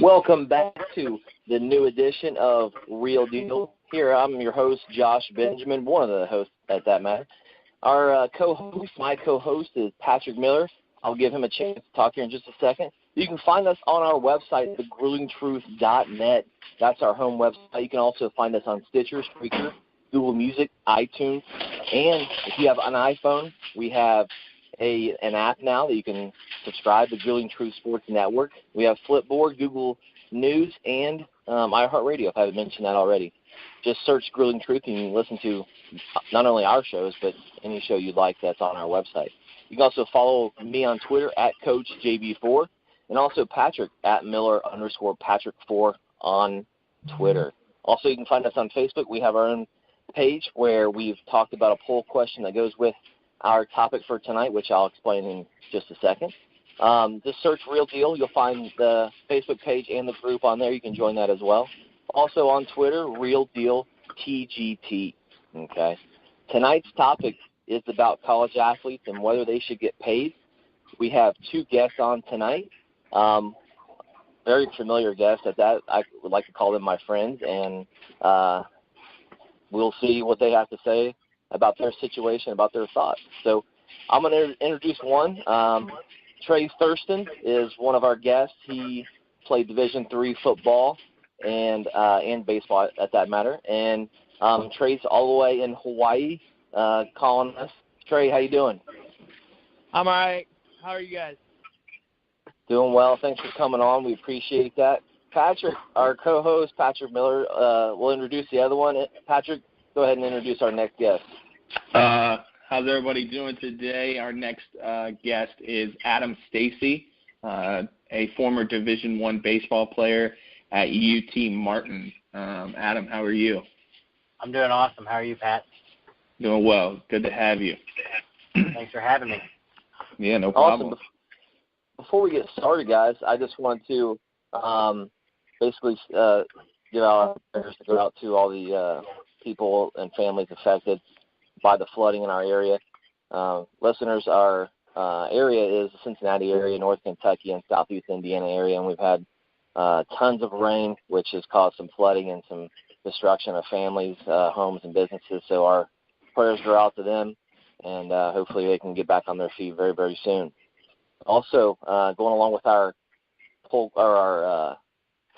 Welcome back to the new edition of Real Deal. Here, I'm your host, Josh Benjamin, one of the hosts at that matter. Our my co-host is Patrick Miller. I'll give him a chance to talk here in just a second. You can find us on our website, thegruelingtruth.net. That's our home website. You can also find us on Stitcher, Spreaker, Google Music, iTunes. And if you have an iPhone, we have an app now that you can subscribe to Grueling Truth Sports Network. We have Flipboard, Google News, and iHeartRadio, if I haven't mentioned that already. Just search Grueling Truth and you can listen to not only our shows, but any show you'd like that's on our website. You can also follow me on Twitter at CoachJB4, and also Patrick at Miller_Patrick4 on Twitter. Also, you can find us on Facebook. We have our own page where we've talked about a poll question that goes with our topic for tonight, which I'll explain in just a second. Just search Real Deal. You'll find the Facebook page and the group on there. You can join that as well. Also on Twitter, Real Deal TGT. Okay. Tonight's topic is about college athletes and whether they should get paid. We have two guests on tonight. Very familiar guests at that. I would like to call them my friends, and we'll see what they have to say about their situation, about their thoughts. So I'm going to introduce one. Trey Thurston is one of our guests. He played Division III football and baseball at that matter. And Trey's all the way in Hawaii calling us. Trey, how you doing? I'm all right. How are you guys? Doing well. Thanks for coming on. We appreciate that. Patrick, our co-host, Patrick Miller, will introduce the other one. Patrick, go ahead and introduce our next guest. How's everybody doing today? Our next guest is Adam Stacy, a former Division I baseball player at UT Martin. Adam, how are you? I'm doing awesome. How are you, Pat? Doing well. Good to have you. Thanks for having me. Yeah, no problem. Awesome. Before we get started, guys, I just want to basically give our prayers to go out to all the people and families affected by the flooding in our area. Listeners, our area is the Cincinnati area, North Kentucky, and Southeast Indiana area, and we've had tons of rain, which has caused some flooding and some destruction of families, homes, and businesses. So our prayers go out to them, and hopefully they can get back on their feet very, very soon. Also, going along with our poll, or our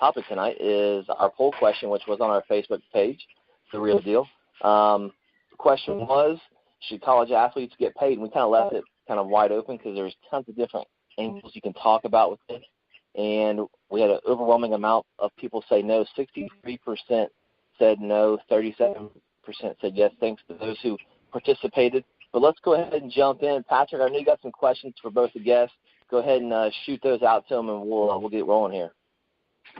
topic tonight is our poll question, which was on our Facebook page, The Real Deal. The question was, should college athletes get paid? And we kind of left it kind of wide open because there's tons of different angles you can talk about with it. And we had an overwhelming amount of people say no. 63% said no, 37% said yes. Thanks to those who participated. But let's go ahead and jump in. Patrick, I know you got some questions for both the guests. Go ahead and shoot those out to them, and we'll get rolling here.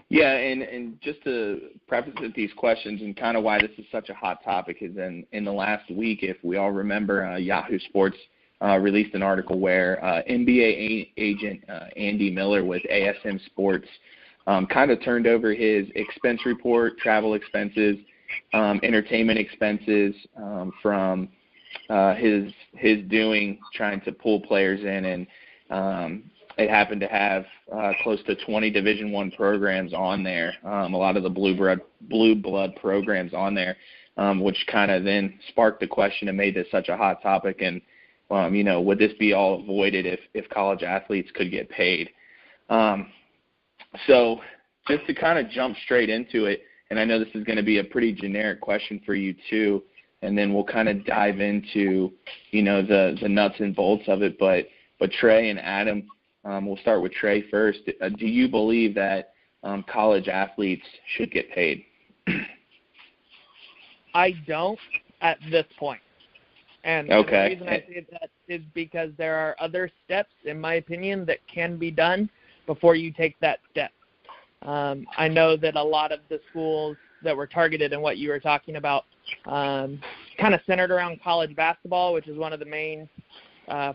Yeah, and just to preface these questions and kind of why this is such a hot topic is in the last week, if we all remember, Yahoo Sports released an article where NBA agent Andy Miller with ASM Sports kind of turned over his expense report, travel expenses, entertainment expenses from his doing trying to pull players in, and it happened to have close to 20 Division I programs on there, a lot of the blue blood programs on there, which kind of then sparked the question and made this such a hot topic. And would this be all avoided if college athletes could get paid? So just to kind of jump straight into it, and I know this is going to be a pretty generic question for you too, and then we'll kind of dive into, the nuts and bolts of it. But Trey and Adam, we'll start with Trey first. Do you believe that college athletes should get paid? I don't at this point. And okay. The reason I say that is because there are other steps, in my opinion, that can be done before you take that step. I know that a lot of the schools that were targeted and what you were talking about kind of centered around college basketball, which is one of the main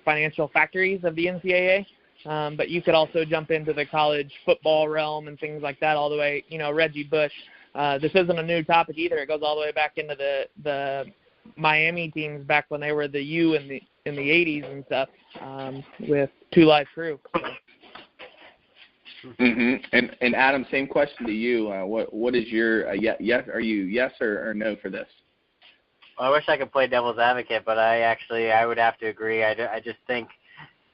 financial factories of the NCAA. But you could also jump into the college football realm and things like that all the way, Reggie Bush. This isn't a new topic either. It goes all the way back into the Miami teams back when they were the U in the 80s and stuff with Two Live Crew. And Adam, same question to you. What is your yes? Are you yes or no for this? Well, I wish I could play devil's advocate, but I would have to agree. I just think,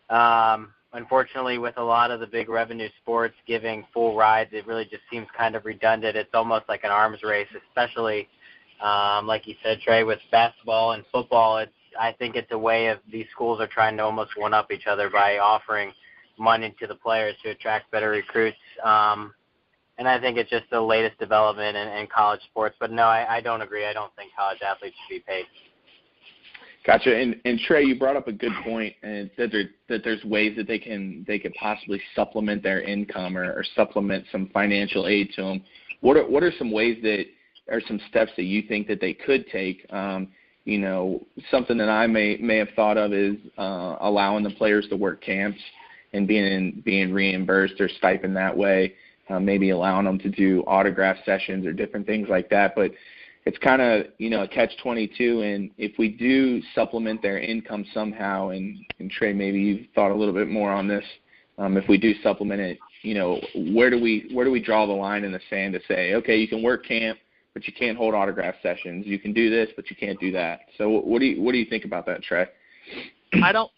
unfortunately, with a lot of the big revenue sports giving full rides, it really just seems kind of redundant. It's almost like an arms race, especially, like you said, Trey, with basketball and football. I think it's a way of these schools are trying to almost one-up each other by offering money to the players to attract better recruits. And I think it's just the latest development in college sports. But, no, I don't agree. I don't think college athletes should be paid. Gotcha. And Trey, you brought up a good point, and that there's ways that they could possibly supplement their income or supplement some financial aid to them. What are some ways that are some steps that you think that they could take? Something that I may have thought of is allowing the players to work camps and being reimbursed or stipend that way. Maybe allowing them to do autograph sessions or different things like that. But it's kind of, a catch-22. And if we do supplement their income somehow, and Trey, maybe you've thought a little bit more on this, if we do supplement it, where do we draw the line in the sand to say, okay, you can work camp, but you can't hold autograph sessions. You can do this, but you can't do that. So what do you think about that, Trey? I don't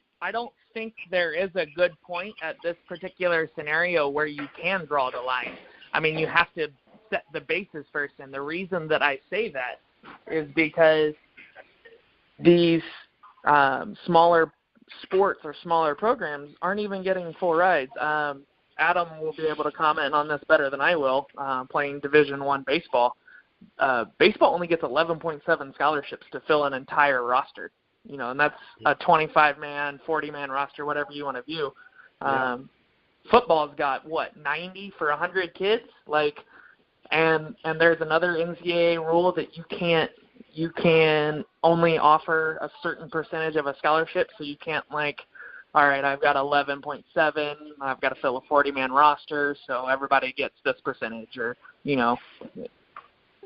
think there is a good point at this particular scenario where you can draw the line. I mean, you have to set the basis first, and the reason that I say that is because these smaller sports or smaller programs aren't even getting full rides. Adam will be able to comment on this better than I will, playing Division I baseball. Baseball only gets 11.7 scholarships to fill an entire roster. And that's a 25-man, 40-man roster, whatever you want to view. Football's got, 90 for 100 kids? And there's another NCAA rule that you can only offer a certain percentage of a scholarship, so you can't, all right, I've got 11.7, I've got to fill a 40-man roster, so everybody gets this percentage, or,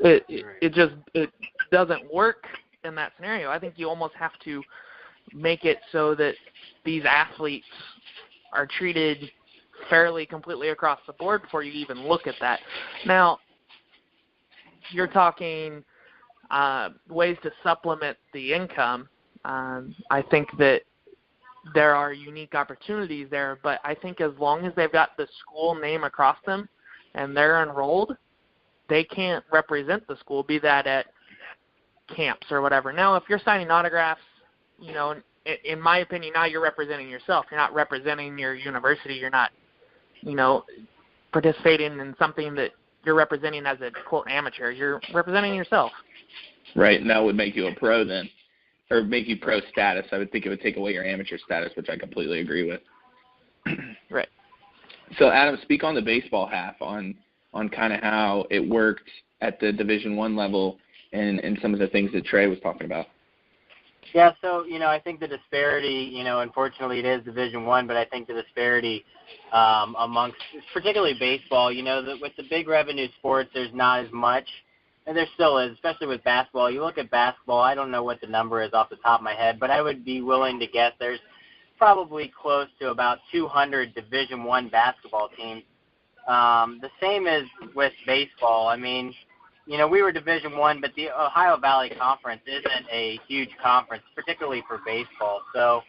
it doesn't work in that scenario. I think you almost have to make it so that these athletes are treated fairly completely across the board before you even look at that. Now, you're talking ways to supplement the income. I think that there are unique opportunities there, but I think as long as they've got the school name across them and they're enrolled, they can't represent the school, be that at camps or whatever. Now, if you're signing autographs, in my opinion, now you're representing yourself. You're not representing your university. You're not, participating in something that you're representing as a, quote, amateur. You're representing yourself. Right, and that would make you a pro then, or make you pro status. I would think it would take away your amateur status, which I completely agree with. Right. So, Adam, speak on the baseball half, on kind of how it worked at the Division I level and some of the things that Trey was talking about. Yeah, so, I think the disparity, unfortunately it is Division I, but I think the disparity amongst, particularly baseball, with the big revenue sports, there's not as much, and there still is, especially with basketball. You look at basketball, I don't know what the number is off the top of my head, but I would be willing to guess there's probably close to about 200 Division I basketball teams. The same as with baseball. I mean, we were Division I, but the Ohio Valley Conference isn't a huge conference, particularly for baseball. So,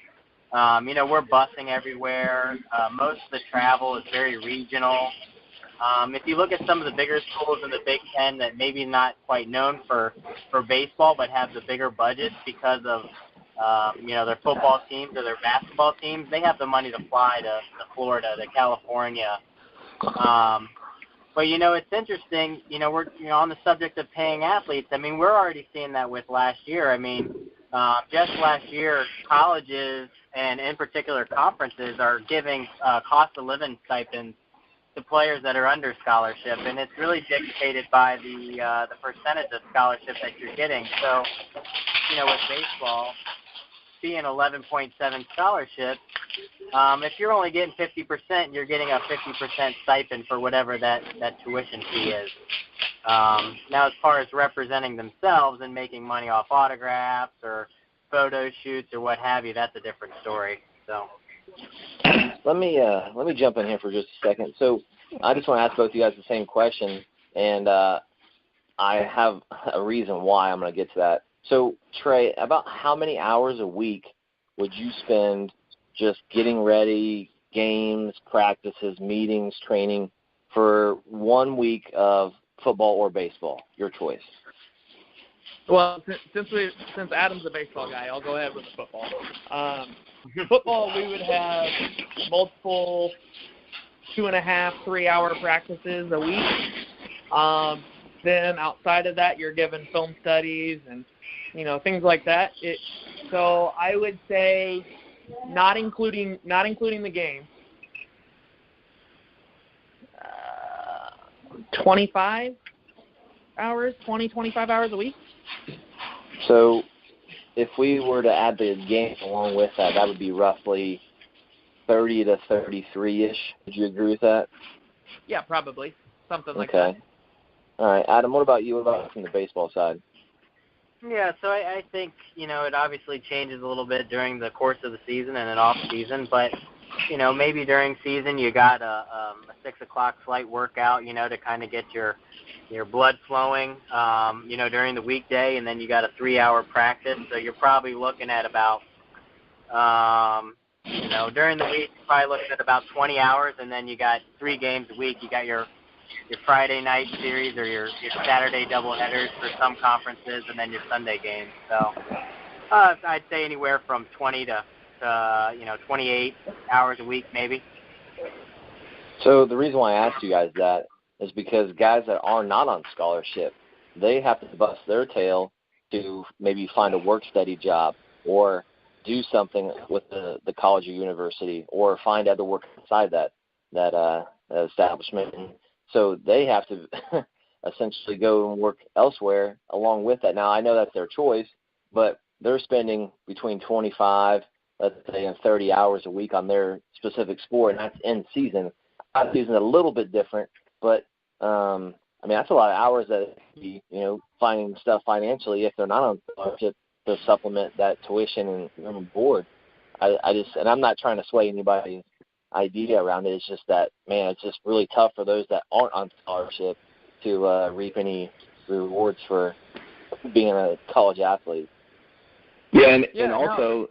we're busing everywhere. Most of the travel is very regional. If you look at some of the bigger schools in the Big Ten that maybe not quite known for baseball but have the bigger budgets because of, their football teams or their basketball teams, they have the money to fly to Florida, to California. But, it's interesting, we're on the subject of paying athletes. I mean, we're already seeing that with last year. I mean, just last year, colleges and in particular conferences are giving cost of living stipends to players that are under scholarship, and it's really dictated by the percentage of scholarship that you're getting. So, with baseball being 11.7 scholarships, if you're only getting 50%, you're getting a 50% stipend for whatever that tuition fee is. Now, as far as representing themselves and making money off autographs or photo shoots or what have you, that's a different story. So, let me jump in here for just a second. So, I just want to ask both of you guys the same question, and I have a reason why I'm going to get to that. So, Trey, about how many hours a week would you spend just getting ready, games, practices, meetings, training for 1 week of football or baseball? Your choice. Well, since Adam's a baseball guy, I'll go ahead with the football. Football, we would have multiple 2.5, 3-hour practices a week. Then outside of that, you're given film studies and things like that. So I would say, not including the game, 25 hours a week. So if we were to add the game along with that, that would be roughly 30 to 33-ish. Would you agree with that? Yeah, probably. Something like that. Okay. All right. Adam, what about you? What about from the baseball side? Yeah, so I think, it obviously changes a little bit during the course of the season and an off season, but, maybe during season you got a 6 o'clock slight workout, to kind of get your blood flowing, during the weekday, and then you got a 3-hour practice. So you're probably looking at about, during the week, you're probably looking at about 20 hours, and then you got 3 games a week. You got your Friday night series or your Saturday doubleheaders for some conferences, and then your Sunday games. So I'd say anywhere from 20 to 28 hours a week, maybe. So the reason why I asked you guys that is because guys that are not on scholarship, they have to bust their tail to maybe find a work-study job or do something with the college or university or find other work inside that establishment. And so they have to essentially go and work elsewhere along with that. Now, I know that's their choice, but they're spending between 25, let's say, and 30 hours a week on their specific sport, and that's in season. Out of season, a little bit different, but that's a lot of hours that be, finding stuff financially if they're not on scholarship to supplement that tuition and room and board. And I'm not trying to sway anybody's idea around it. It's just that, man, it's just really tough for those that aren't on scholarship to reap any rewards for being a college athlete. Yeah, and also,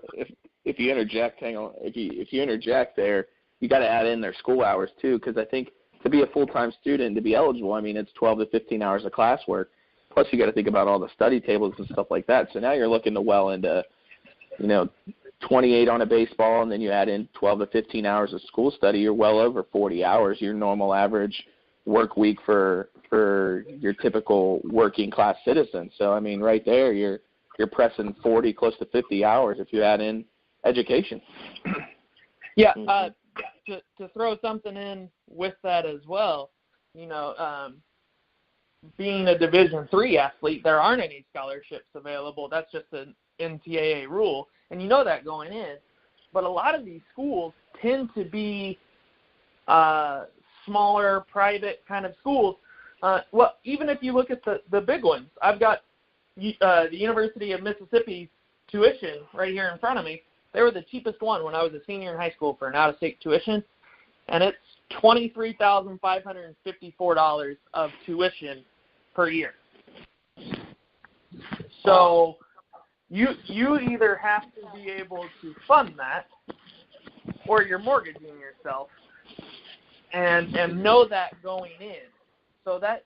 if you interject, if you interject there, you got to add in their school hours too, because I think to be a full-time student, to be eligible, it's 12 to 15 hours of classwork. Plus, you got to think about all the study tables and stuff like that. So now you're looking to well into, 28 on a baseball, and then you add in 12 to 15 hours of school study. You're well over 40 hours. Your normal average work week for your typical working class citizen. So right there, you're pressing 40, close to 50 hours if you add in education. Yeah. To throw something in with that as well, being a Division III athlete, there aren't any scholarships available. That's just an NCAA rule, and that going in. But a lot of these schools tend to be smaller, private kind of schools. Well, even if you look at the big ones, I've got the University of Mississippi's tuition right here in front of me. They were the cheapest one when I was a senior in high school for an out-of-state tuition, and it's $23,554 of tuition per year. So you either have to be able to fund that, or you're mortgaging yourself, and know that going in. So that's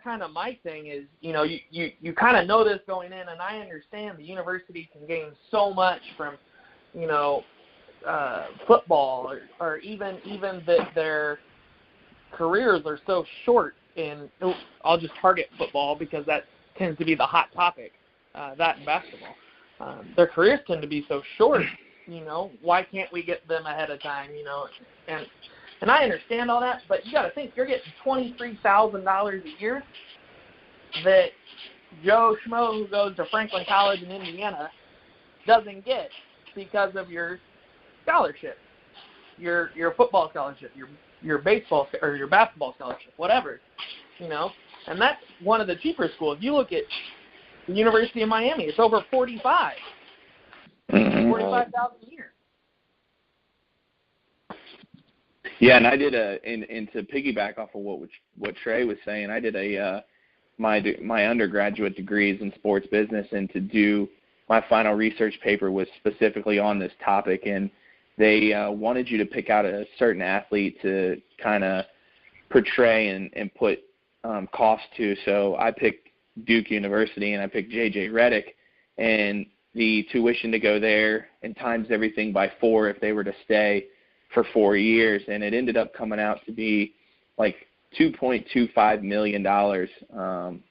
kind of my thing is, you kind of know this going in, and I understand the university can gain so much from football or even that their careers are so short in, I'll just target football because that tends to be the hot topic, that and basketball. Their careers tend to be so short, why can't we get them ahead of time, and I understand all that, but you got to think you're getting $23,000 a year that Joe Schmo who goes to Franklin College in Indiana doesn't get because of your scholarship, your football scholarship, your baseball or your basketball scholarship, whatever, and that's one of the cheaper schools. You look at the University of Miami, it's over $45,000 a year. Yeah, and I did and to piggyback off of what Trey was saying, I did my undergraduate degree is in sports business, and to do my final research paper was specifically on this topic, and they wanted you to pick out a certain athlete to kind of portray and put cost to. So I picked Duke University, and I picked J.J. Redick, and the tuition to go there and times everything by 4 if they were to stay for 4 years, and it ended up coming out to be like $2.25 million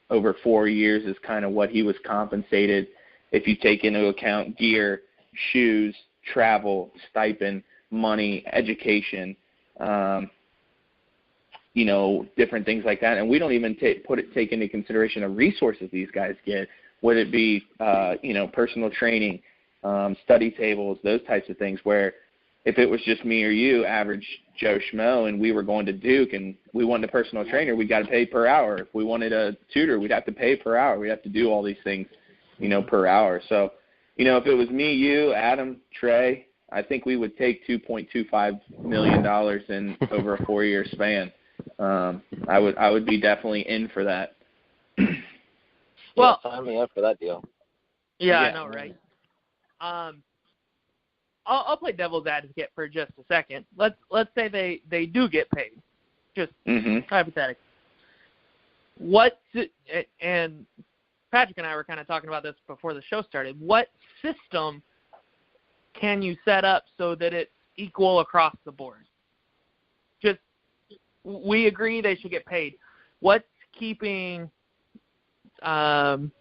over 4 years is kind of what he was compensated if you take into account gear, shoes, travel, stipend, money, education, different things like that. And we don't even take into consideration the resources these guys get, whether it be, personal training, study tables, those types of things, where if it was just me or you, average Joe Schmo, and we were going to Duke and we wanted a personal trainer, we got to pay per hour. If we wanted a tutor, we'd have to pay per hour. We'd have to do all these things, per hour. So, if it was me, you, Adam, Trey, I think we would take $2.25 million in over a 4-year span. I would be definitely in for that. Well, sign me up for that deal. Yeah, I know, right? I'll play devil's advocate for just a second. Let's say they do get paid, just hypothetically. And Patrick and I were kind of talking about this before the show started. What system can you set up so that it's equal across the board? Just, we agree they should get paid. What's keeping, girls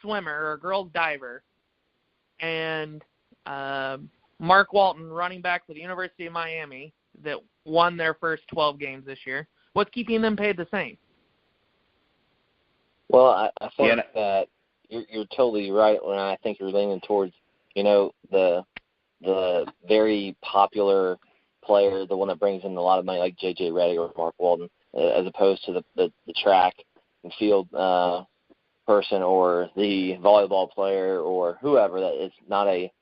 swimmer or girls diver and Mark Walton, running back for the University of Miami, that won their first 12 games this year, what's keeping them paid the same? Well, I think that you're totally right when I think you're leaning towards, the very popular player, the one that brings in a lot of money, like J.J. Redick or Mark Walton, as opposed to the track and field person or the volleyball player or whoever that is not a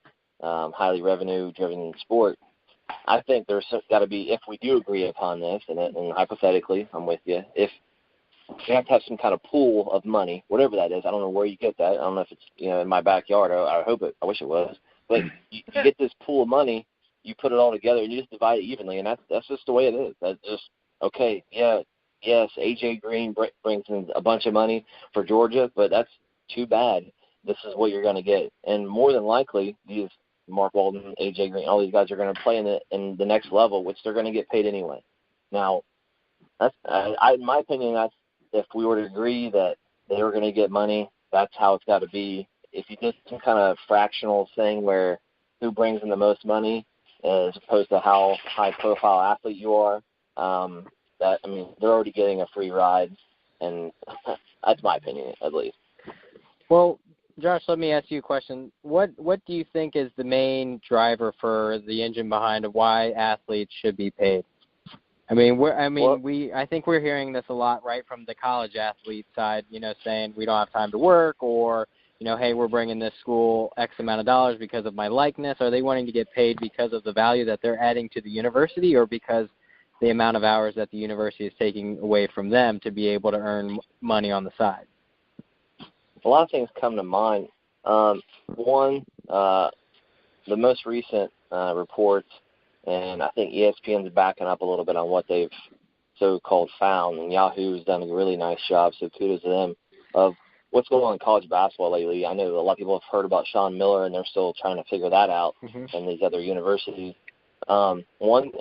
highly revenue-driven sport. I think there's got to be, if we do agree upon this, and hypothetically, I'm with you, if you have to have some kind of pool of money, whatever that is. I don't know where you get that. I don't know if it's in my backyard. I hope it. I wish it was. But you get this pool of money, you put it all together, and you just divide it evenly, and that's just the way it is. That's just okay. Yeah, yes. AJ Green brings in a bunch of money for Georgia, but that's too bad. This is what you're going to get, and more than likely, these Mark Walton, AJ Green, all these guys are going to play in the next level, which they're going to get paid anyway. Now, that's in my opinion, that's. If we were to agree that they were going to get money, that's how it's got to be. If you did some kind of fractional thing where who brings in the most money as opposed to how high-profile athlete you are, they're already getting a free ride, and that's my opinion, at least. Well, Josh, let me ask you a question. What do you think is the main driver for the engine behind why athletes should be paid? I think we're hearing this a lot, right, from the college athlete side, saying we don't have time to work, or, hey, we're bringing this school X amount of dollars because of my likeness. Are they wanting to get paid because of the value that they're adding to the university, or because the amount of hours that the university is taking away from them to be able to earn money on the side? A lot of things come to mind. One, the most recent reports, and I think ESPN's backing up a little bit on what they've so-called found, and Yahoo's done a really nice job, so kudos to them, of what's going on in college basketball lately. I know a lot of people have heard about Sean Miller, and they're still trying to figure that out in these other universities. One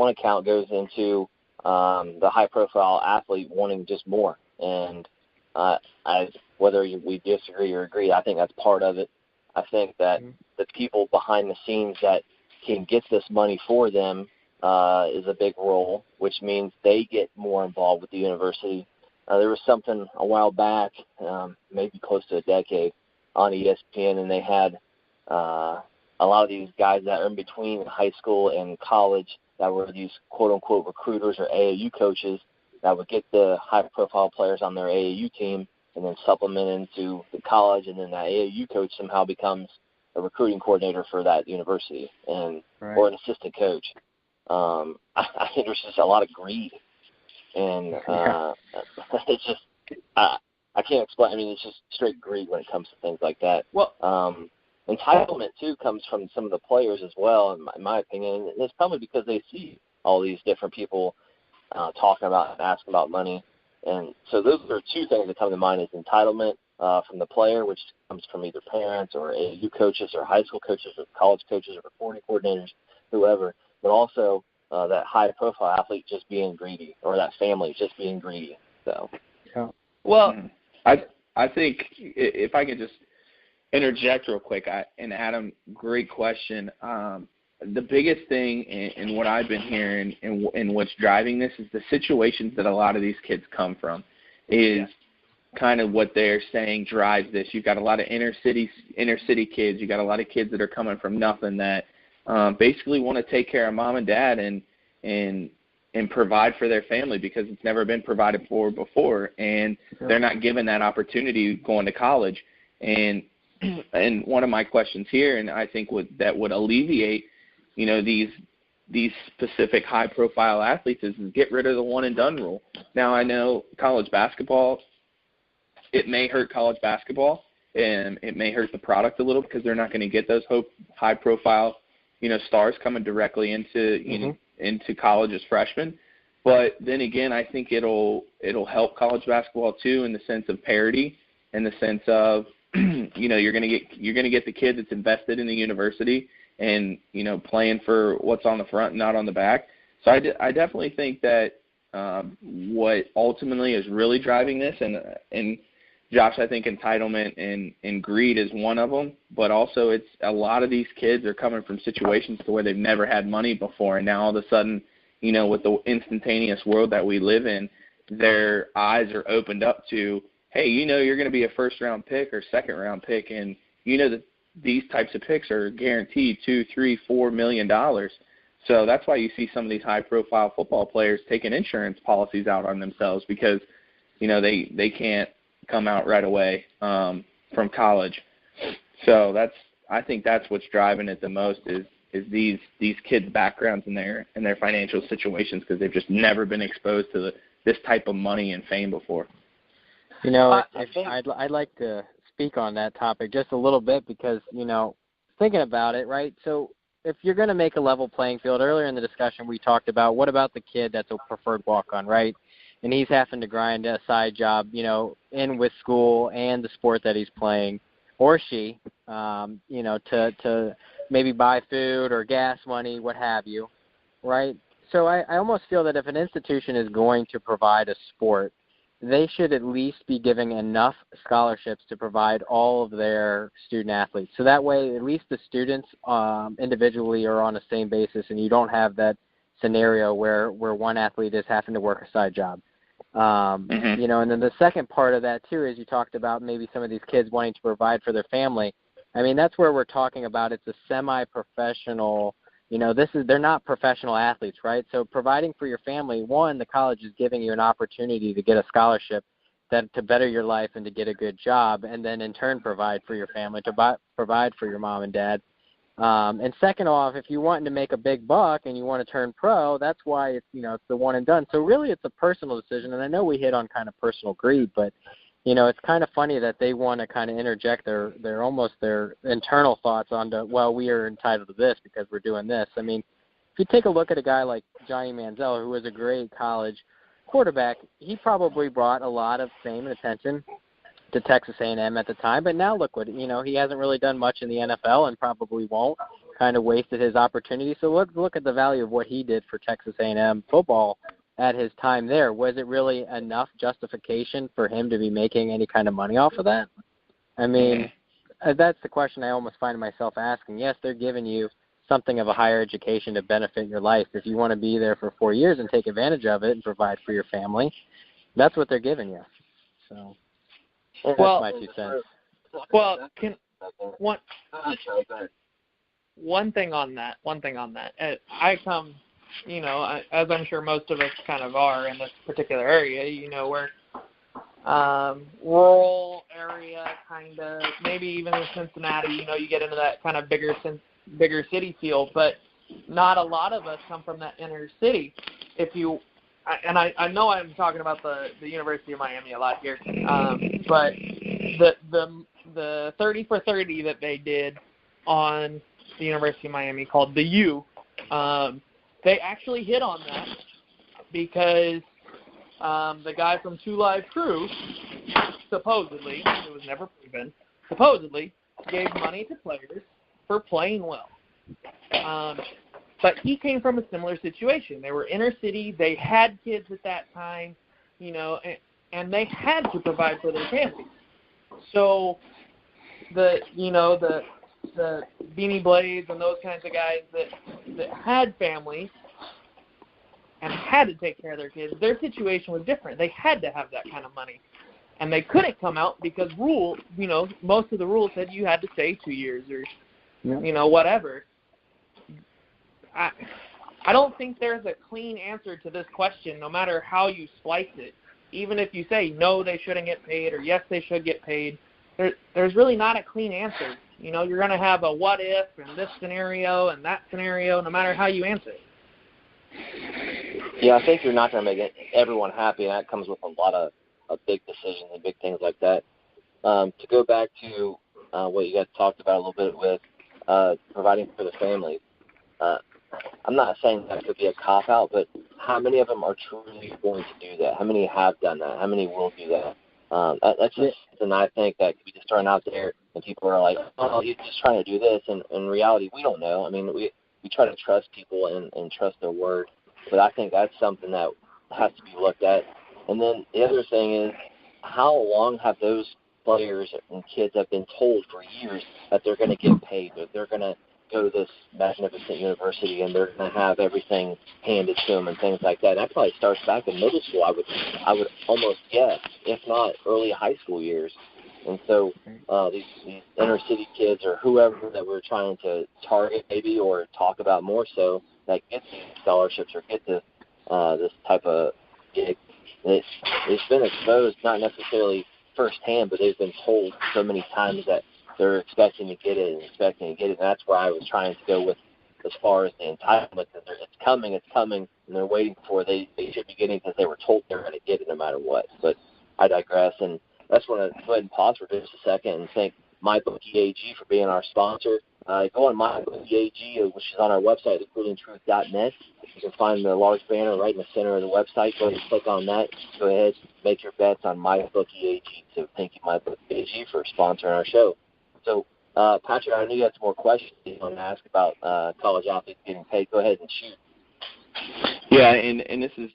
account goes into the high-profile athlete wanting just more, and whether we disagree or agree, I think that's part of it. I think that the people behind the scenes that can get this money for them is a big role, which means they get more involved with the university. There was something a while back, maybe close to a decade, on ESPN, and they had a lot of these guys that are in between high school and college that were these quote-unquote recruiters or AAU coaches that would get the high-profile players on their AAU team and then supplement into the college, and then that AAU coach somehow becomes a recruiting coordinator for that university or an assistant coach. I think there's just a lot of greed, and it's just I can't explain. I mean, it's just straight greed when it comes to things like that. Well, entitlement too comes from some of the players as well, in my opinion. And it's probably because they see all these different people talking about and asking about money, and so those are two things that come to mind: is entitlement from the player, which comes from either parents or AAU coaches or high school coaches or college coaches or recruiting coordinators, whoever, but also that high-profile athlete just being greedy, or that family just being greedy. So, well, I think if I could just interject real quick, and Adam, great question. The biggest thing in what I've been hearing and what's driving this is the situations that a lot of these kids come from is kind of what they're saying drives this. You've got a lot of inner city kids. You got a lot of kids that are coming from nothing that basically want to take care of mom and dad and provide for their family because it's never been provided for before, and they're not given that opportunity going to college. And one of my questions here, and I think that would alleviate, these specific high-profile athletes is get rid of the one-and-done rule. Now, I know college basketball, it may hurt college basketball, and it may hurt the product a little because they're not going to get those high-profile, stars coming directly into into college as freshmen. But then again, I think it'll help college basketball too in the sense of parity, in the sense of you're going to get the kid that's invested in the university and playing for what's on the front and not on the back. So I definitely think that what ultimately is really driving this, and Josh, I think entitlement and greed is one of them, but also it's a lot of these kids are coming from situations to where they've never had money before, and now all of a sudden, with the instantaneous world that we live in, their eyes are opened up to, hey, you're going to be a first-round pick or second-round pick, and that these types of picks are guaranteed $2, $3, $4 million. So that's why you see some of these high-profile football players taking insurance policies out on themselves because, they can't come out right away from college. So I think that's what's driving it the most is these kids' backgrounds and their financial situations because they've just never been exposed to this type of money and fame before. I'd like to speak on that topic just a little bit because, thinking about it, right? So if you're going to make a level playing field, earlier in the discussion we talked about what about the kid that's a preferred walk-on, right? And he's having to grind a side job, in with school and the sport that he's playing, or she, to maybe buy food or gas money, what have you, right? So I almost feel that if an institution is going to provide a sport, they should at least be giving enough scholarships to provide all of their student athletes. So that way, at least the students individually are on the same basis, and you don't have that scenario where one athlete is having to work a side job. And then the second part of that too is you talked about maybe some of these kids wanting to provide for their family. I mean, that's where we're talking about it's a semi-professional, they're not professional athletes, right? So providing for your family, one, the college is giving you an opportunity to get a scholarship to better your life and to get a good job, and then in turn provide for your family, to provide for your mom and dad. And second off, if you're wanting to make a big buck and you want to turn pro, that's why it's the one and done. So really it's a personal decision, and I know we hit on kind of personal greed, but it's kind of funny that they want to kind of interject their internal thoughts onto, well, we are entitled to this because we're doing this. I mean, if you take a look at a guy like Johnny Manziel, who was a great college quarterback, he probably brought a lot of fame and attention to Texas A&M at the time, but now look what, he hasn't really done much in the NFL and probably won't, kind of wasted his opportunity. So let's look at the value of what he did for Texas A&M football at his time there. Was it really enough justification for him to be making any kind of money off of that? I mean, that's the question I almost find myself asking. Yes, they're giving you something of a higher education to benefit your life. If you want to be there for 4 years and take advantage of it and provide for your family, that's what they're giving you. So that's my 2 cents. Well, one thing on that. I come, as I'm sure most of us kind of are in this particular area, we're rural area, kind of, maybe even in Cincinnati, you get into that kind of bigger city feel. But not a lot of us come from that inner city. I know I'm talking about the University of Miami a lot here, but the 30 for 30 that they did on the University of Miami called the U, they actually hit on that because the guy from 2 Live Crew supposedly, it was never proven, supposedly gave money to players for playing well. But he came from a similar situation. They were inner city. They had kids at that time, and they had to provide for their families. So the Beanie Blades and those kinds of guys that had families and had to take care of their kids, their situation was different. They had to have that kind of money. And they couldn't come out because most of the rules said you had to stay 2 years or, whatever. I don't think there's a clean answer to this question, no matter how you slice it. Even if you say, no, they shouldn't get paid, or yes, they should get paid, there's really not a clean answer. You're going to have a what if and this scenario and that scenario, no matter how you answer it. Yeah, I think you're not going to make everyone happy, and that comes with a lot of big decisions and big things like that. To go back to what you guys talked about a little bit with providing for the families, I'm not saying that could be a cop-out, but how many of them are truly going to do that? How many have done that? How many will do that? That's just something I think that could be just thrown out there, and people are like, oh, he's just trying to do this. And in reality, we don't know. I mean, we try to trust people and trust their word, but I think that's something that has to be looked at. And then the other thing is, how long have those players and kids have been told for years that they're going to get paid, that they're going to go to this magnificent university and they're going to have everything handed to them and things like that? That probably starts back in middle school, I would almost guess, if not early high school years. And so these inner city kids or whoever that we're trying to target maybe or talk about more so that get these scholarships or get this type of gig, it's been exposed, not necessarily firsthand, but they've been told so many times that they're expecting to get it. And that's where I was trying to go with as far as the entitlement. It's coming, and they're waiting for it. They should be getting it because they were told they're going to get it no matter what. But I digress, and I just want to go ahead and pause for just a second and thank MyBookieAG for being our sponsor. Go on MyBookieAG, which is on our website, thecoolinggtruth.net. You can find the large banner right in the center of the website. Go ahead and click on that. Go ahead, make your bets on MyBookieAG. So thank you, MyBookieAG, for sponsoring our show. So, Patrick, I know you had some more questions you want to ask about college athletes getting paid. Go ahead and shoot. Yeah, and this is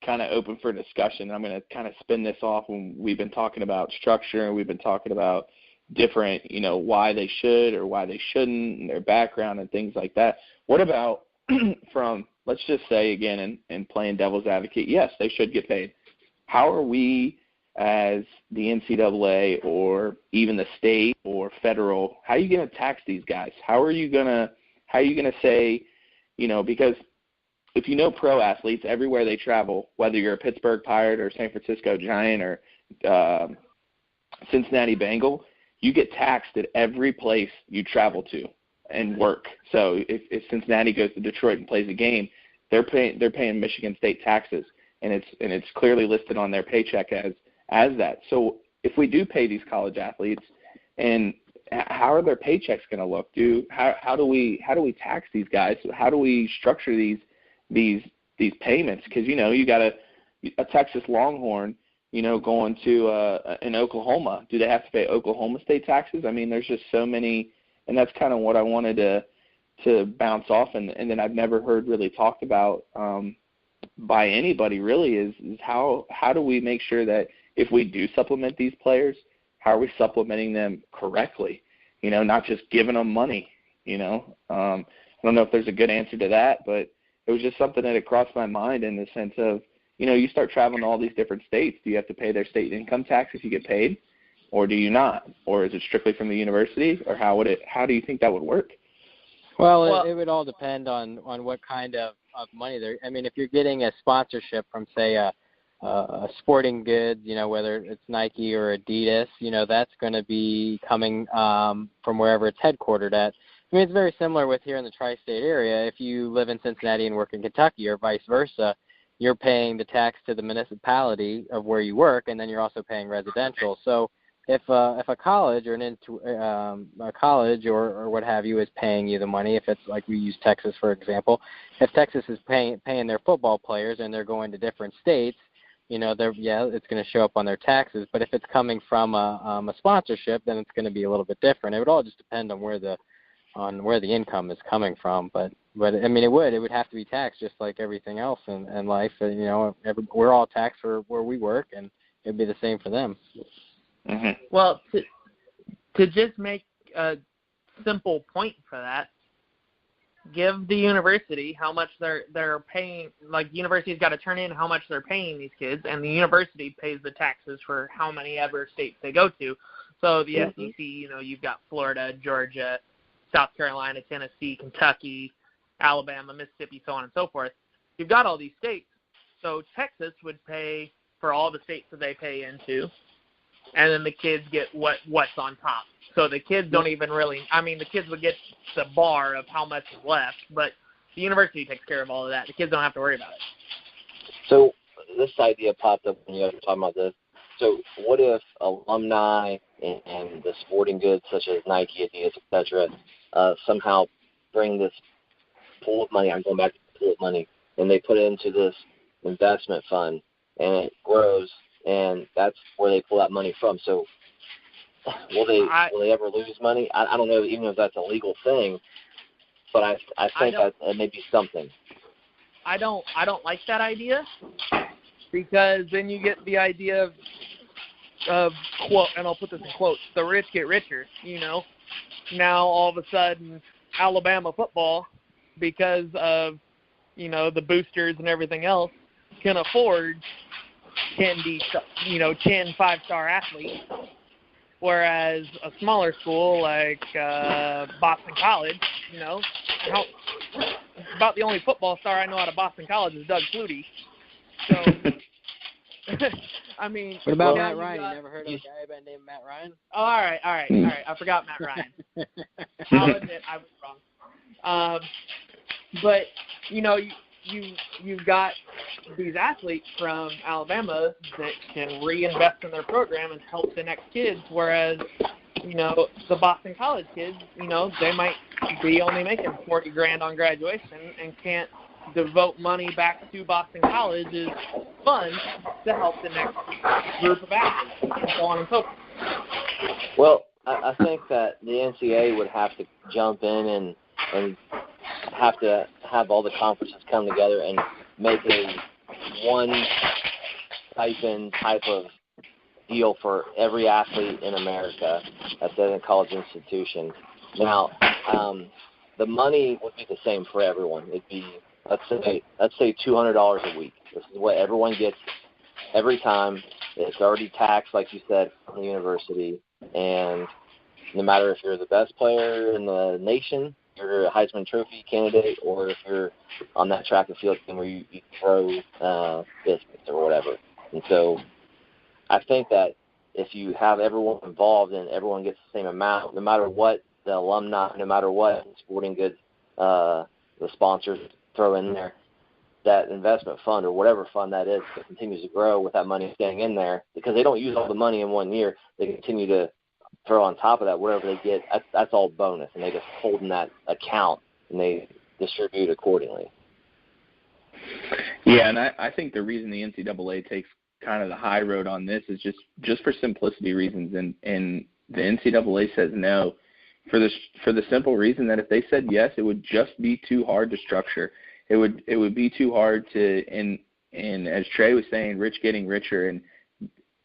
kind of open for discussion. I'm going to kind of spin this off when we've been talking about structure and we've been talking about different, why they should or why they shouldn't and their background and things like that. What about from, let's just say again, and playing devil's advocate, yes, they should get paid. How are we as the NCAA or even the state or federal, how are you going to tax these guys? How are you going to say, because if pro athletes, everywhere they travel, whether you're a Pittsburgh Pirate or San Francisco Giant or Cincinnati Bengal, you get taxed at every place you travel to and work. So if Cincinnati goes to Detroit and plays a game, they're paying Michigan State taxes, and it's clearly listed on their paycheck as that. So if we do pay these college athletes, and how are their paychecks going to look? How do we tax these guys? How do we structure these payments? Because you got a Texas Longhorn, going to in Oklahoma. Do they have to pay Oklahoma State taxes? I mean, there's just so many, and that's kind of what I wanted to bounce off, and then I've never heard really talked about by anybody really is how do we make sure that if we do supplement these players, how are we supplementing them correctly? Not just giving them money. I don't know if there's a good answer to that, but it was just something that had crossed my mind in the sense of, you start traveling to all these different states. Do you have to pay their state income tax if you get paid, or do you not? Or is it strictly from the university, or how do you think that would work? Well, it would all depend on what kind of money they're. I mean, if you're getting a sponsorship from, say, a sporting goods, whether it's Nike or Adidas, that's going to be coming from wherever it's headquartered at. I mean, it's very similar with here in the tri-state area. If you live in Cincinnati and work in Kentucky or vice versa, you're paying the tax to the municipality of where you work, and then you're also paying residential. So if a college or a college or what have you is paying you the money, if it's like we use Texas for example, if Texas is paying their football players and they're going to different states, it's going to show up on their taxes. But if it's coming from a sponsorship, then it's going to be a little bit different. It would all just depend on where the income is coming from. But I mean, it would have to be taxed just like everything else in life. We're all taxed for where we work, and it'd be the same for them. Mm-hmm. Well, to just make a simple point for that, give the university how much they're paying. Like, the university's got to turn in how much they're paying these kids, and the university pays the taxes for how many ever states they go to. So the SEC, you've got Florida, Georgia, South Carolina, Tennessee, Kentucky, Alabama, Mississippi, so on and so forth. You've got all these states. So Texas would pay for all the states that they pay into, and then the kids get what's on top. So the kids don't even really – I mean, the kids would get the bar of how much is left, but the university takes care of all of that. The kids don't have to worry about it. So this idea popped up when you guys were talking about this. So what if alumni and the sporting goods such as Nike, Adidas, etc., somehow bring this pool of money – I'm going back to the pool of money – and they put it into this investment fund, and it grows, and that's where they pull that money from. So will they ever lose money? I don't know, even if that's a legal thing, but I think that it may be something. I don't like that idea, because then you get the idea of quote, and I'll put this in quotes, the rich get richer. Now all of a sudden Alabama football, because of the boosters and everything else, can afford 10 5-star athletes, whereas a smaller school like Boston College, about the only football star I know out of Boston College is Doug Flutie. So, I mean, what about Matt Ryan? You never heard of a guy by the name of Matt Ryan? Oh, all right. I forgot Matt Ryan. I'll admit I was wrong. But you've got these athletes from Alabama that can reinvest in their program and help the next kids, whereas the Boston College kids, they might be only making $40,000 on graduation and can't devote money back to Boston College's funds to help the next group of athletes, and so on and so forth. Well, I think that the NCAA would have to jump in and have to have all the conferences come together and make a one stipend type of deal for every athlete in America that's at a college institution. Now, the money would be the same for everyone. It'd be, let's say $200 a week. This is what everyone gets every time. It's already taxed, like you said, from the university, and no matter if you're the best player in the nation, you're a Heisman Trophy candidate, or if you're on that track and field team where you throw biscuits or whatever. And so I think that if you have everyone involved and everyone gets the same amount, no matter what the alumni, no matter what sporting goods the sponsors throw in there, that investment fund or whatever fund that is continues to grow with that money staying in there, because they don't use all the money in 1 year. They continue to throw on top of that whatever they get. That's all bonus, and they just hold in that account and they distribute accordingly. Yeah, and I think the reason the NCAA takes kind of the high road on this is just for simplicity reasons, and the NCAA says no for the simple reason that if they said yes, it would just be too hard to structure. It would be too hard to, and as Trey was saying, rich getting richer, and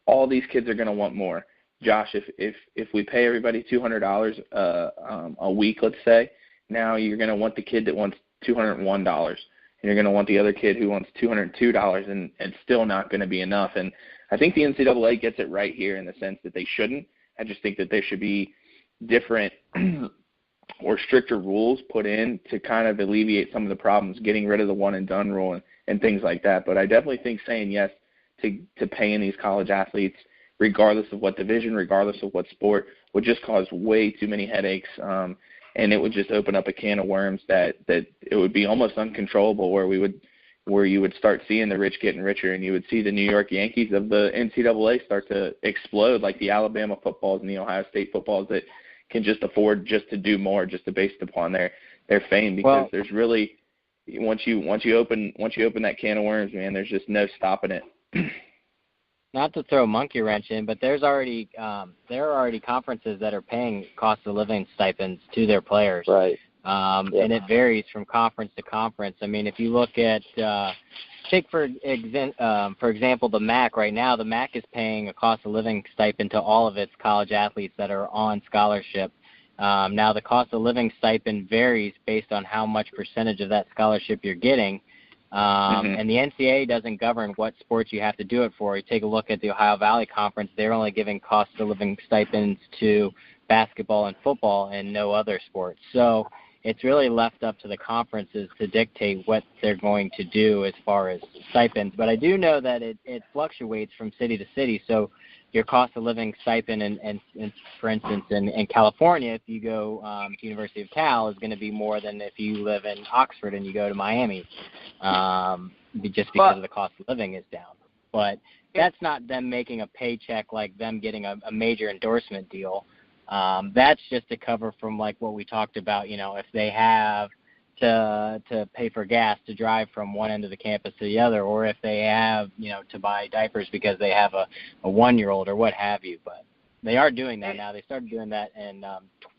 all these kids are going to want more. Josh, if we pay everybody $200 a week, let's say, now you're going to want the kid that wants $201, and you're going to want the other kid who wants $202, and it's still not going to be enough. And I think the NCAA gets it right here in the sense that they shouldn't. I just think that there should be different or stricter rules put in to kind of alleviate some of the problems, getting rid of the one-and-done rule and things like that. But I definitely think saying yes to paying these college athletes, regardless of what division, regardless of what sport, would just cause way too many headaches. And and it would just open up a can of worms that it would be almost uncontrollable, where you would start seeing the rich getting richer, and you would see the New York Yankees of the NCAA start to explode, like the Alabama footballs and the Ohio State footballs that can just afford just to do more, just to based upon their fame, because there's really, once you open that can of worms, man, there's just no stopping it. Not to throw a monkey wrench in, but there are already conferences that are paying cost of living stipends to their players. Right. And it varies from conference to conference. I mean, if you look at take for example the MAC right now, the MAC is paying a cost of living stipend to all of its college athletes that are on scholarship. Now the cost of living stipend varies based on how much percentage of that scholarship you're getting. And the NCAA doesn't govern what sports you have to do it for. You take a look at the Ohio Valley Conference, they're only giving cost of living stipends to basketball and football and no other sports. So it's really left up to the conferences to dictate what they're going to do as far as stipends. But I do know that it fluctuates from city to city. So your cost of living stipend, and for instance, in California, if you go to University of Cal, is going to be more than if you live in Oxford and you go to Miami, just because the cost of living is down. But that's not them making a paycheck like them getting a major endorsement deal. That's just to cover from like what we talked about, if they have to pay for gas to drive from one end of the campus to the other, or if they have, to buy diapers because they have a 1-year-old or what have you. But they are doing that now. They started doing that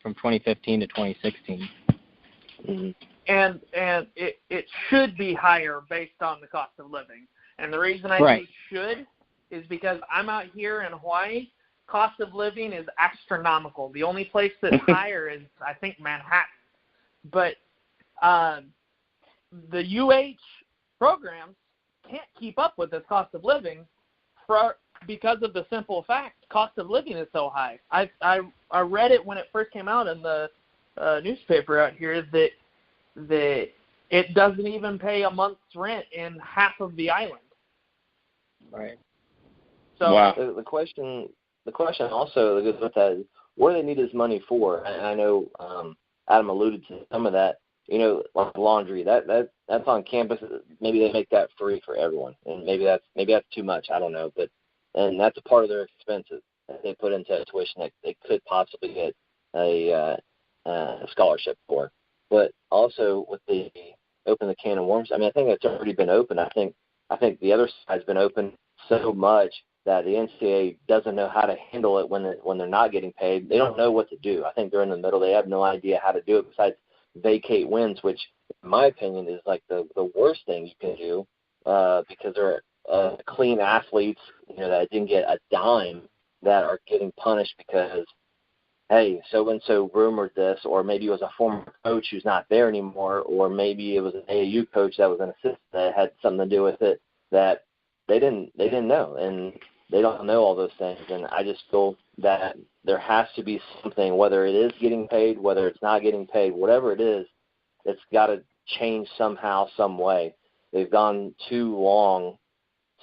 from 2015 to 2016. Mm-hmm. And it should be higher based on the cost of living. And the reason I say should is because I'm out here in Hawaii. Cost of living is astronomical. The only place that's higher is, I think, Manhattan. But the UH programs can't keep up with this cost of living because of the simple fact cost of living is so high. I read it when it first came out in the newspaper out here that it doesn't even pay a month's rent in half of the island. Right. So wow. The question also that goes with that is, what do they need this money for? And I know Adam alluded to some of that. Like laundry, that's on campus. Maybe they make that free for everyone, and maybe that's too much. I don't know, and that's a part of their expenses that they put into tuition that they could possibly get a scholarship for. But also with the open the can of worms, I mean, I think it's already been open. I think the other side's been open so much that the NCAA doesn't know how to handle it when they're not getting paid. They don't know what to do. I think they're in the middle. They have no idea how to do it besides vacate wins, which in my opinion is like the worst thing you can do, because they're clean athletes, that didn't get a dime, that are getting punished because, hey, so-and-so rumored this, or maybe it was a former coach who's not there anymore, or maybe it was an AAU coach that was an assistant that had something to do with it that they didn't know, and they don't know all those things. And I just feel that there has to be something, whether it is getting paid, whether it's not getting paid, whatever it is, it's got to change somehow, some way. They've gone too long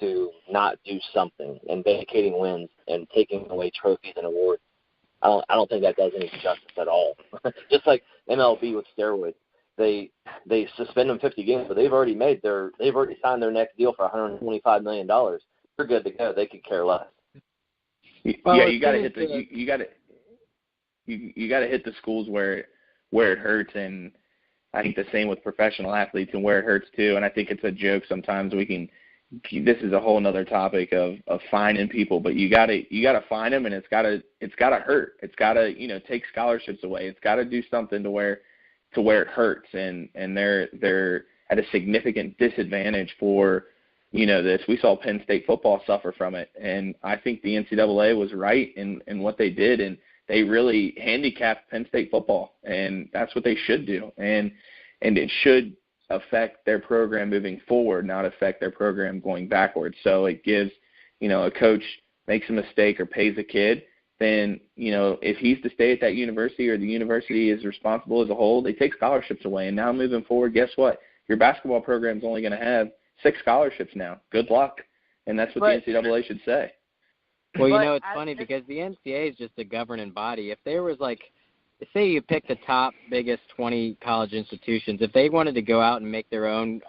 to not do something, and vacating wins and taking away trophies and awards. I don't think that does any justice at all. Just like MLB with steroids, they suspend them 50 games, but they've already signed their next deal for $125 million. They're good to go. They could care less. Yeah, you got to hit the schools where it hurts, and I think the same with professional athletes and where it hurts too. And I think it's a joke sometimes. This is a whole nother topic of fining people, but you got to fine them, and it's got to hurt. It's got to take scholarships away. It's got to do something to where it hurts, and they're at a significant disadvantage for this. We saw Penn State football suffer from it, and I think the NCAA was right in what they did, and they really handicapped Penn State football, and that's what they should do, and it should affect their program moving forward, not affect their program going backwards. So it gives, a coach makes a mistake or pays a kid, then, if he's to stay at that university or the university is responsible as a whole, they take scholarships away. And now moving forward, guess what? Your basketball program is only going to have 6 scholarships now. Good luck. And that's what the NCAA should say. Well, it's funny because the NCAA is just a governing body. If there was say you pick the top biggest 20 college institutions, if they wanted to go out and make their own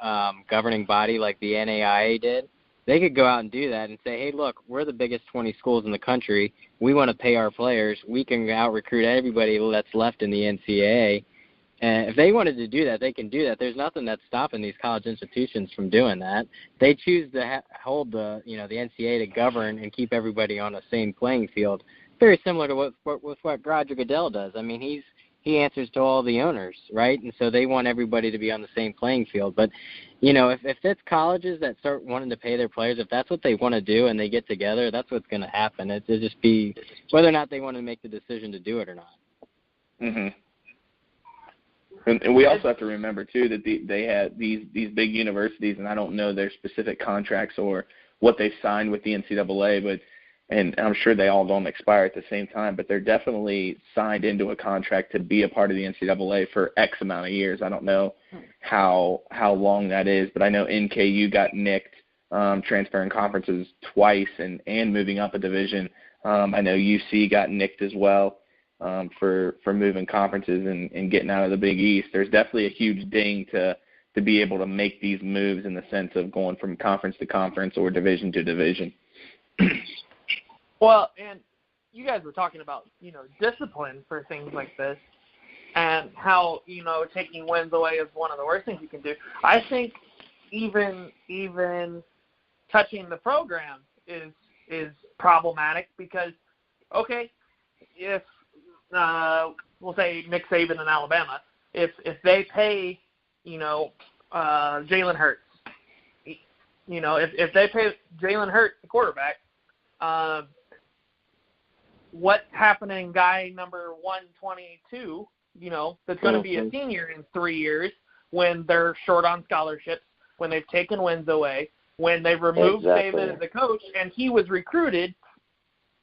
governing body like the NAIA did, they could go out and do that and say, hey, look, we're the biggest 20 schools in the country. We want to pay our players. We can out-recruit everybody that's left in the NCAA. And if they wanted to do that, they can do that. There's nothing that's stopping these college institutions from doing that. They choose to hold the NCAA to govern and keep everybody on the same playing field. Very similar to what Roger Goodell does. I mean, he answers to all the owners, right? And so they want everybody to be on the same playing field. But, if it's colleges that start wanting to pay their players, if that's what they want to do and they get together, that's what's going to happen. It'll just be whether or not they want to make the decision to do it or not. Mm-hmm. And we also have to remember, too, that they had these big universities, and I don't know their specific contracts or what they've signed with the NCAA, and I'm sure they all don't expire at the same time, but they're definitely signed into a contract to be a part of the NCAA for X amount of years. I don't know how long that is, but I know NKU got nicked transferring conferences twice and moving up a division. I know UC got nicked as well. For moving conferences and getting out of the Big East. There's definitely a huge ding to be able to make these moves in the sense of going from conference to conference or division to division. Well, and you guys were talking about, discipline for things like this and how, taking wins away is one of the worst things you can do. I think even touching the program is problematic because, okay, if we'll say Nick Saban in Alabama, if they pay, Jalen Hurts, if they pay Jalen Hurts, the quarterback, what's happening guy number 122, that's going to be a senior in 3 years when they're short on scholarships, when they've taken wins away, when they've removed Saban as a coach, and he was recruited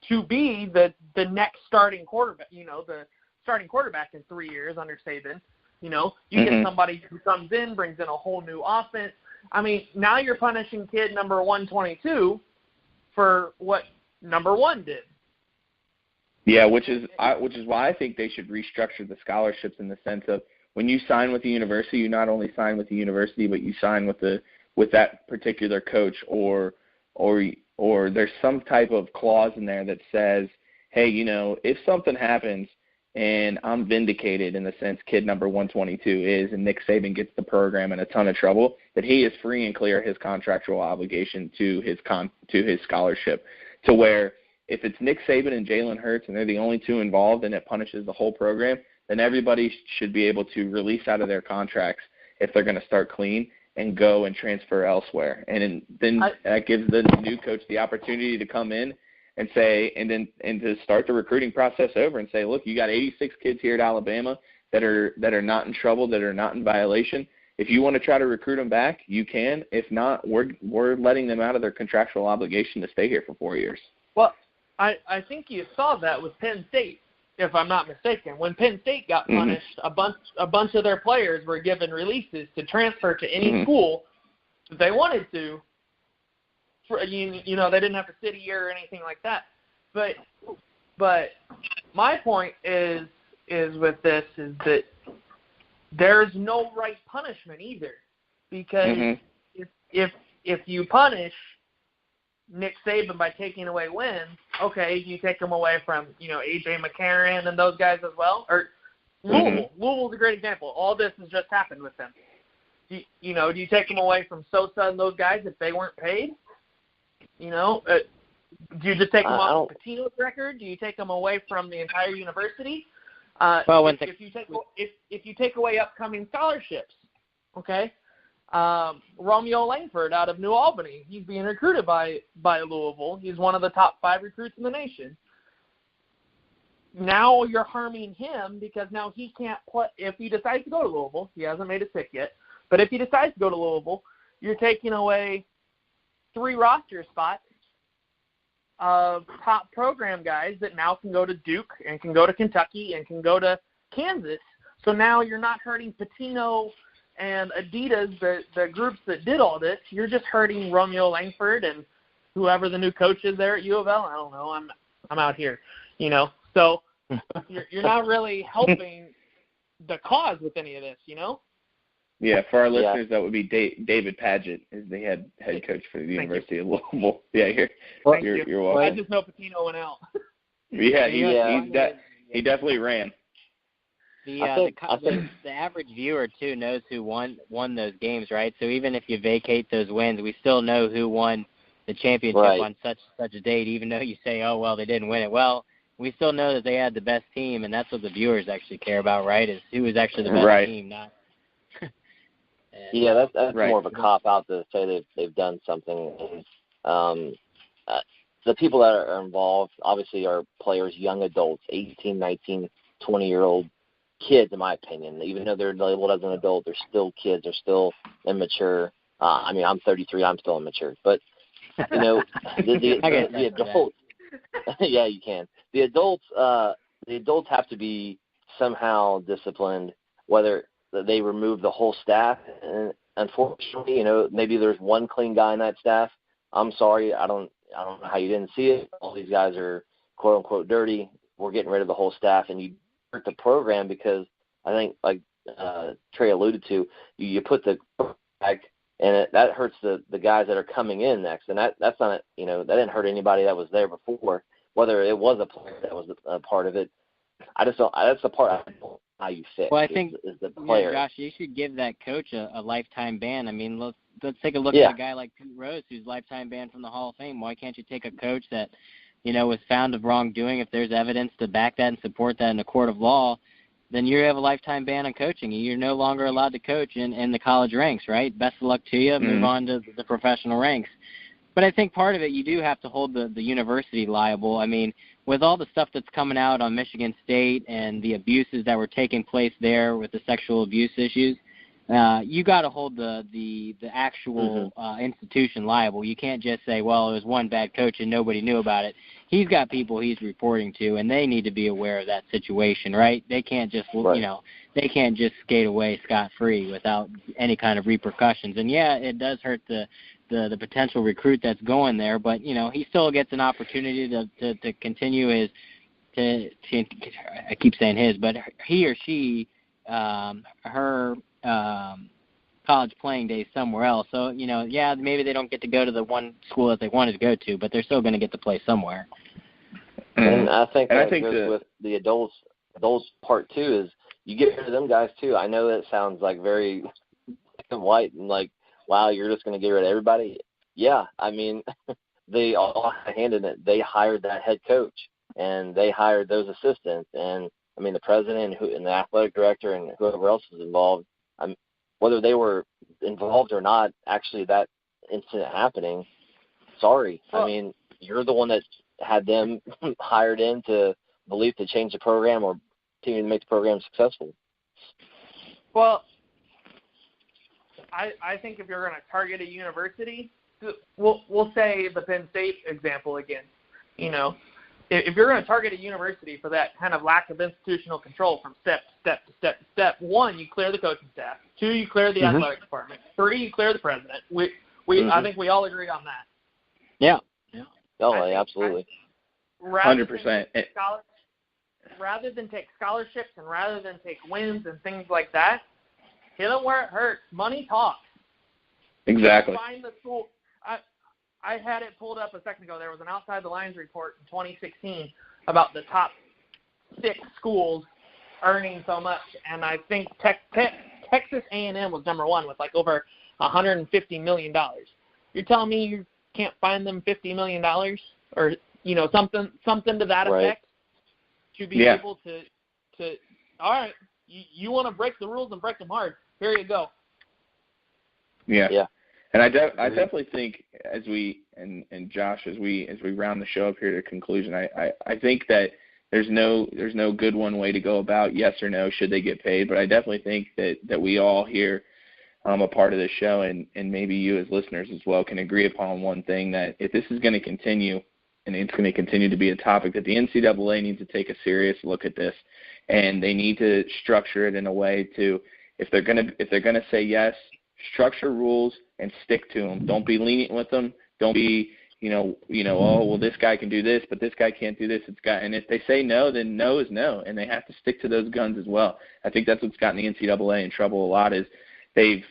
to be the next starting quarterback, the starting quarterback in 3 years under Saban. You get somebody who comes in, brings in a whole new offense. I mean, now you're punishing kid number 122 for what number 1 did. Yeah, which is why I think they should restructure the scholarships in the sense of when you sign with the university, you not only sign with the university, but you sign with that particular coach or there's some type of clause in there that says, hey, if something happens and I'm vindicated in the sense kid number 122 is and Nick Saban gets the program in a ton of trouble, that he is free and clear his contractual obligation to his scholarship, to where if it's Nick Saban and Jalen Hurts and they're the only two involved and it punishes the whole program, then everybody should be able to release out of their contracts if they're going to start clean and go and transfer elsewhere. And then that gives the new coach the opportunity to come in and say, and to start the recruiting process over and say, look, you got 86 kids here at Alabama that are not in trouble, that are not in violation. If you want to try to recruit them back, you can. If not, we're letting them out of their contractual obligation to stay here for 4 years. Well, I think you saw that with Penn State, if I'm not mistaken. When Penn State got punished, a bunch of their players were given releases to transfer to any school that they wanted to. They didn't have to sit a year or anything like that. But my point is with this is that there's no right punishment either, because if you punish Nick Saban by taking away wins, okay, you take them away from, A.J. McCarron and those guys as well. Or Louisville. Louisville's a great example. All this has just happened with them. Do you take them away from Sosa and those guys if they weren't paid? Do you just take them off Pitino's record? Do you take them away from the entire university? If you take away upcoming scholarships, okay? Romeo Langford out of New Albany, he's being recruited by Louisville. He's one of the top 5 recruits in the nation. Now you're harming him because now he can't play. If he decides to go to Louisville, he hasn't made his pick yet, but if he decides to go to Louisville, you're taking away 3 roster spots of top program guys that now can go to Duke and can go to Kentucky and can go to Kansas. So now you're not hurting Pitino and Adidas, the groups that did all this. You're just hurting Romeo Langford and whoever the new coach is there at U of L. I don't know. I'm out here, So you're not really helping the cause with any of this, you know? Yeah, for our listeners, that would be David Padgett is the head coach for the University of Louisville. Yeah, you're welcome. I just know Patino went out. Yeah, he definitely ran. The average viewer too knows who won those games, right? So even if you vacate those wins, we still know who won the championship on such a date. Even though you say, oh well, they didn't win it. Well, we still know that they had the best team, and that's what the viewers actually care about, right? Is who was actually the best team, not. Yeah, that's more of a cop out to say they've done something. The people that are involved obviously are players, young adults, 18, 19, 20-year-old kids, in my opinion. Even though they're labeled as an adult, they're still kids. They're still immature. I mean, I'm 33. I'm still immature. But, you know, the adults. Yeah, you can. The adults have to be somehow disciplined, whether they remove the whole staff. And unfortunately, you know, maybe there's one clean guy in that staff. I'm sorry. I don't know how you didn't see it. All these guys are, quote, unquote, dirty. We're getting rid of the whole staff. And you hurt the program because I think, like Trey alluded to, you put the back, and that hurts the guys that are coming in next. And that's not, you know, that didn't hurt anybody that was there before, whether it was a player that was a part of it. I just don't. That's the part I don't know how you fix. Well, I think is the player. Josh, you should give that coach a lifetime ban. I mean, let's take a look at a guy like Pete Rose, who's lifetime banned from the Hall of Fame. Why can't you take a coach that, you know, was found of wrongdoing? If there's evidence to back that and support that in a court of law, then you have a lifetime ban on coaching. You're no longer allowed to coach in the college ranks, right? Best of luck to you. Move on to the professional ranks. But I think part of it, you do have to hold the university liable. I mean, with all the stuff that's coming out on Michigan State and the abuses that were taking place there with the sexual abuse issues, you got to hold the actual institution liable. You can't just say, well, it was one bad coach and nobody knew about it. He's got people he's reporting to, and they need to be aware of that situation, right? They can't just, you know, they can't just skate away scot-free without any kind of repercussions. And, yeah, it does hurt the potential recruit that's going there, but, you know, he still gets an opportunity to continue his I keep saying his, but he or she, her college playing days somewhere else. So, you know, yeah, maybe they don't get to go to the one school that they wanted to go to, but they're still going to get to play somewhere. And I think goes with the adults part too is you get rid of them guys too. I know that sounds like very black and white and like, wow, you're just going to get rid of everybody. Yeah, I mean, they all had a hand in it. They hired that head coach and they hired those assistants and, I mean, the president and the athletic director and whoever else was involved, whether they were involved or not, actually that incident happening, sorry. I mean, you're the one that had them hired in to believe to change the program or continue to make the program successful. Well, I think if you're going to target a university, we'll say the Penn State example again, you know, if you're going to target a university for that kind of lack of institutional control from step to step, one, you clear the coaching staff. Two, you clear the athletic department. Three, you clear the president. I think we all agree on that. Yeah. Oh, absolutely. 100%. Rather than take scholarships and rather than take wins and things like that, hit them where it hurts. Money talks. Exactly. Find the school. I had it pulled up a second ago. There was an Outside the Lines report in 2016 about the top 6 schools earning so much, and I think Texas A&M was number 1 with like over $150 million. You're telling me you can't find them $50 million or, you know, something to that effect to be able to all right, you want to break the rules and break them hard. Here you go. Yeah. And I definitely think as we and Josh as we round the show up here to conclusion, I think that there's no good one way to go about yes or no should they get paid, but I definitely think that we all here a part of this show and maybe you as listeners as well can agree upon one thing, that if this is going to continue and it's going to continue to be a topic, that the NCAA needs to take a serious look at this, and they need to structure it in a way to if they're going to say yes, structure rules and stick to them. Don't be lenient with them. Don't be, oh, well, this guy can do this, but this guy can't do this. And if they say no, then no is no, and they have to stick to those guns as well. I think that's what's gotten the NCAA in trouble a lot is they've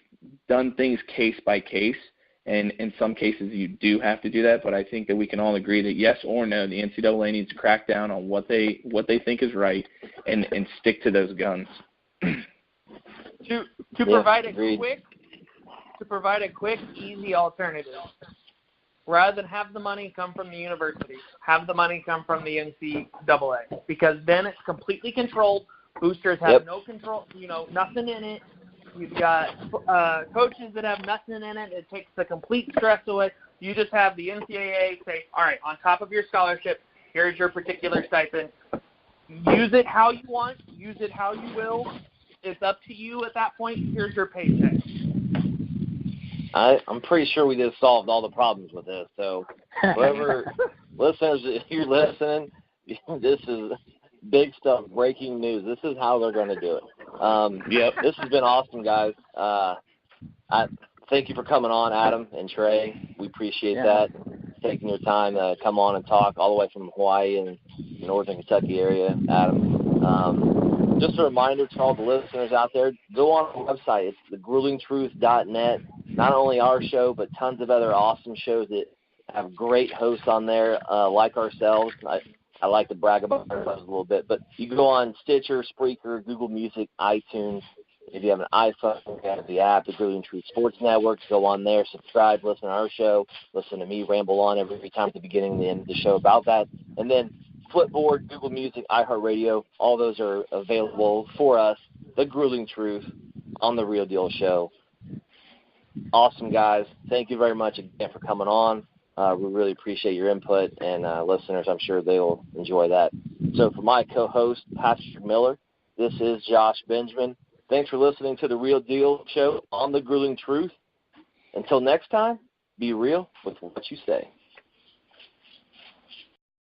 done things case by case, and in some cases you do have to do that. But I think that we can all agree that yes or no, the NCAA needs to crack down on what they think is right and stick to those guns. To provide a quick, easy alternative. Rather than have the money come from the university, have the money come from the NCAA, because then it's completely controlled. Boosters have no control, nothing in it. You've got coaches that have nothing in it. It takes the complete stress away. You just have the NCAA say, all right, on top of your scholarship, here's your particular stipend. Use it how you want. Use it how you will. It's up to you at that point. Here's your paycheck. I'm pretty sure we just solved all the problems with this. So whoever listeners, if you're listening, this is big stuff, breaking news. This is how they're going to do it. This has been awesome, guys. I thank you for coming on, Adam and Trey. We appreciate that, taking your time to come on and talk all the way from Hawaii and northern Kentucky area, Adam. Just a reminder to all the listeners out there, go on our website. It's thegruelingtruth.net. Not only our show, but tons of other awesome shows that have great hosts on there, like ourselves. I like to brag about ourselves a little bit. But you can go on Stitcher, Spreaker, Google Music, iTunes. If you have an iPhone, you have the app, the Grueling Truth Sports Network. Go on there, subscribe, listen to our show, listen to me ramble on every time at the beginning and the end of the show about that. And then Flipboard, Google Music, iHeartRadio, all those are available for us. The Grueling Truth on The Real Deal Show. Awesome, guys. Thank you very much again for coming on. We really appreciate your input, and listeners, I'm sure they'll enjoy that. So for my co-host, Patrick Miller, this is Josh Benjamin. Thanks for listening to The Real Deal Show on The Grueling Truth. Until next time, be real with what you say.